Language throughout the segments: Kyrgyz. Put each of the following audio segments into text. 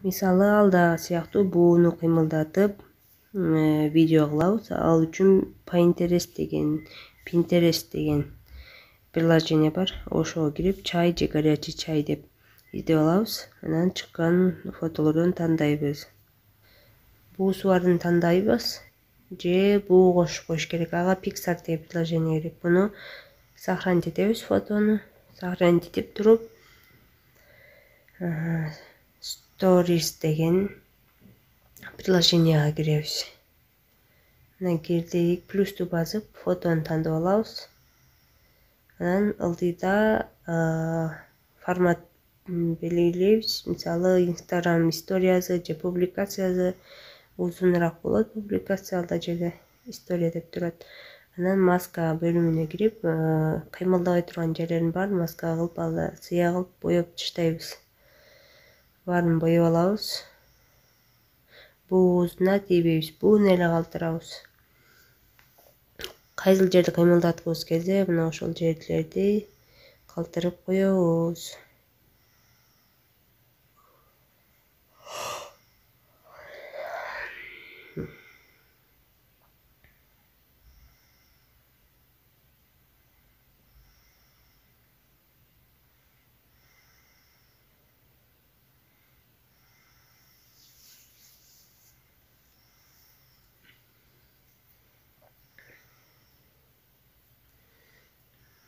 Мисалы алда сыяктуу бууну кыймылдатып видео кылабыз. Ал үчүн Pinterest деген приложение бар. Ошого кирип чай же горячий чай деп издеп алабыз. Анан чыккан фотолордон тандайбыз. Буусу барын тандайбыз же буу кошуп коюш керек. Ага Pixar деген приложение керек. Буну сохранить этебиз, фотону сохранить этип туруп Stories деген приложенияга киребиз. Анан кирдик, плюсту басып, фотону тандап алабыз. Анан ылдыйда формат белгилейбиз. Мисалы, Instagram историясы же публикациясы узунураак болот. Публикация алда жерде история деп турат. Анан маска бөлүмүнө кирип, кыймылдабай турган жерлерин баарын маска кылып, ала сыя кылып боеп таштайбыз. Баарын боеп алабыз. Буусуна тийбейбиз. Бууну эле калтырабыз. Кайсыл жерди кыймылдаткыбыз келсе, мына ошол жерлерди калтырып коебуз.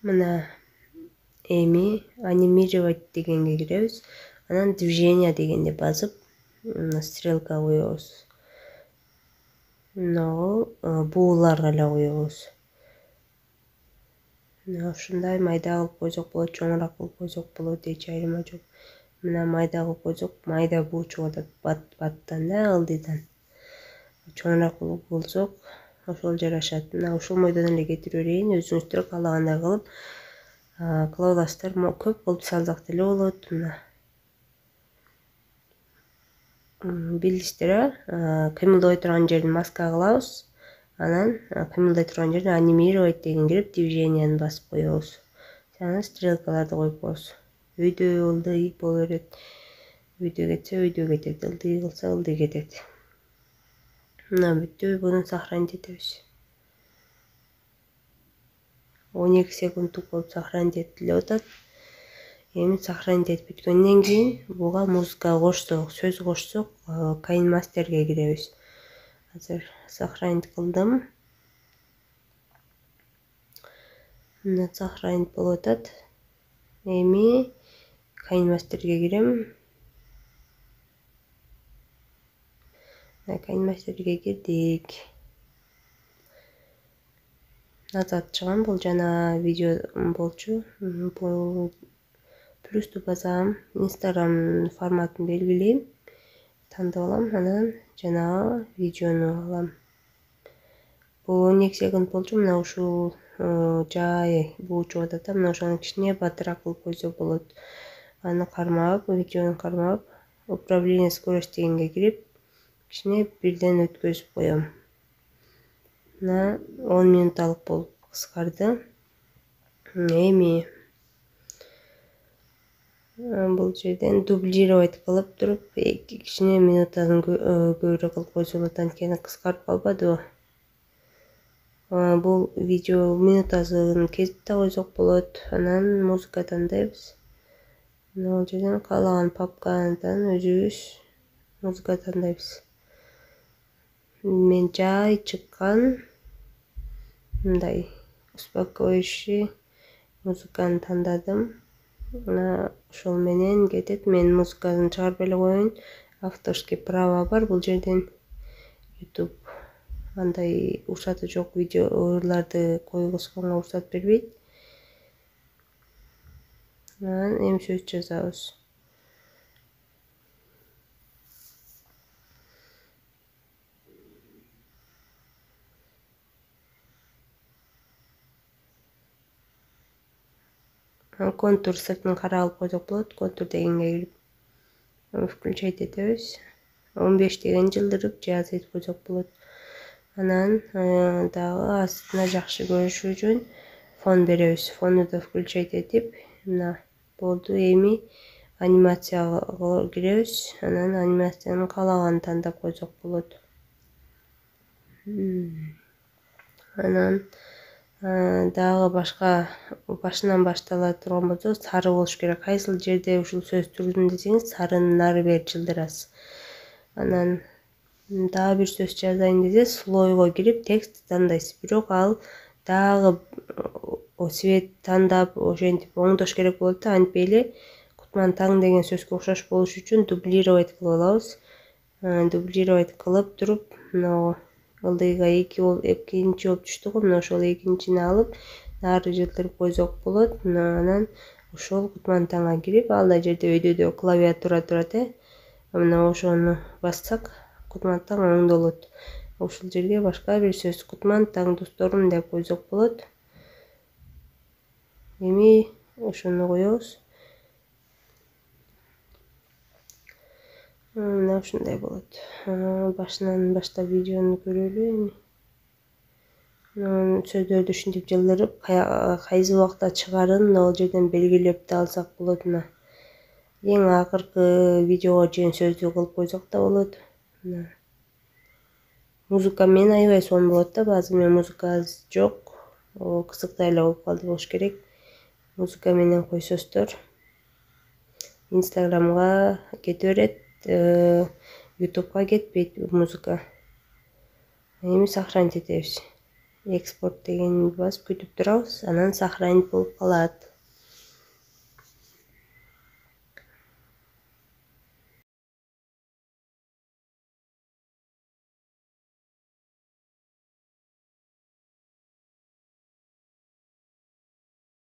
Мына эми анимировать дегенге киребиз. Анан движение дегенди басып, стрелка коебуз. Мынагу бууларга эле коебуз. Мына ушундай майда кылып койсок болот, чоңураак кылып койсок болот, эч айырма жок. Мына майда кылып койсок, майда буу чыгып атат баттан да, ылдыйдан. Чоңураак кылып болсок, ошол жарашат. Мына ушул бойдон эле кетирип берейин, өзүңүздөр каалагандай кылып кыла аласыздар. Көп кылып салсак деле болот. Мына билдиңиздер, кыймылдабай турган жерин маска кылабыз. Анан кыймылдай турган жерин анимировать деген кирип, движенияны басып коебуз. Анан стрелкаларды коюп коебуз. Өйдө ылдый боло берет. Өйдө кетсе, өйдө кетет. Ылдый кылса, ылдый кетет. Мына бүттү. Буну сохранить этебиз. 12 секундтук болуп сохранить этилип атат. Эми сохранить этип бүткөндөн кийин буга музыка кошсок, сөз кошсок, KineMasterге киребиз. Азыр сохранить кылдым. Мына сохранить болуп атат. Эми KineMasterге кирем. KineMasterге кирдик. Назад чыгам, бул жана видео болчу. Плюсту басам, Instagram форматын белгилейм, тандап алам, анан жанагы видеону алам. Бул 12 секунд болчу. Мына ушул жай буу чыгып атат. Мына ошону кичине батыраак кылып койсок болот. Аны кармап, видеону кармап, управление скорость дегенге кирип, кичине бирден өткөзүп коем. Мына 10 минуталык болуп кыскарды. Эми бул жерден дублировать кылып туруп, кичине минутадан көбүрөөк кылып койсо болот, анткени кыскарып калбадыбы. Бул видео минутасын кесип да койсок болот. Анан музыка тандайбыз. Мына бул жерден каалаган папкадан өзүбүз музыка тандайбыз. Мен жай чыккан мындай успокоящий музыканы тандадым. Мына ошол менен кетет. Мен музыканы чыгарып эле коеюн. Авторский право бар бул жерден. YouTube андай уруксаты жок видеолорду койгузганга уруксат бербейт. Анан эми сөз жазабыз. Контур сыртын кара кылып койсок болот. Контур дегенге кирип включать этебиз. 15 деген жылдырып же азайтып койсок болот. Анан дагы астына жакшы көрүшү үчүн фон беребиз. Фону да включать этип, мына болду. Эми анимацияга киребиз. Анан анимациянын каалаганын тандап койсок болот. Анан дагы башка башынан баштала турган болсо сары болуш керек. Кайсыл жерде ушул сөз турдум десеңиз, сарынын ары бери жылдырасыз. Анан дагы бир сөз жазайын десе, слойго кирип текст тандайсыз. Бирок ал дагы свет тандап, ошентип оңдош керек болот да, антпей эле Кутман таң деген сөзгө окшош болуш үчүн дублировать кылып алабыз. Дублировать кылып туруп, мына ылдыйга экинчи болуп түштү го, мына ошол экинчини алып, нары жылдырып койсок болот. Анан ошол Кутман таңга кирип, ал жерде өйдөдө клавиатура турат, мына ошону бассак, Кутман таң оңдолот. Ушул жерге башка бир сөз Кутман таң досторум деп койсок болот. Эми ошону коебуз. Мына ушундай болот. Башынан баштап видеону көрөлү эми. Сөздөрдү ушинтип жылдырып, кайсы убакта чыгарын ал жерден белгилеп да алсак болот. Мына эң акыркы видеого чейин сөздү кылып койсок да болот. Музыка менен аябай сонун болот да, баазы менен музыка жок. Кызыктай эле болуп калды болуш керек. Музыка менен койсозтор. Инстаграмга кете берет, Ютубка кетпейт музыка. Эми сохранить этебиз. Экспорт дегенди басып күтүп турабыз, анан сохранить болуп калат.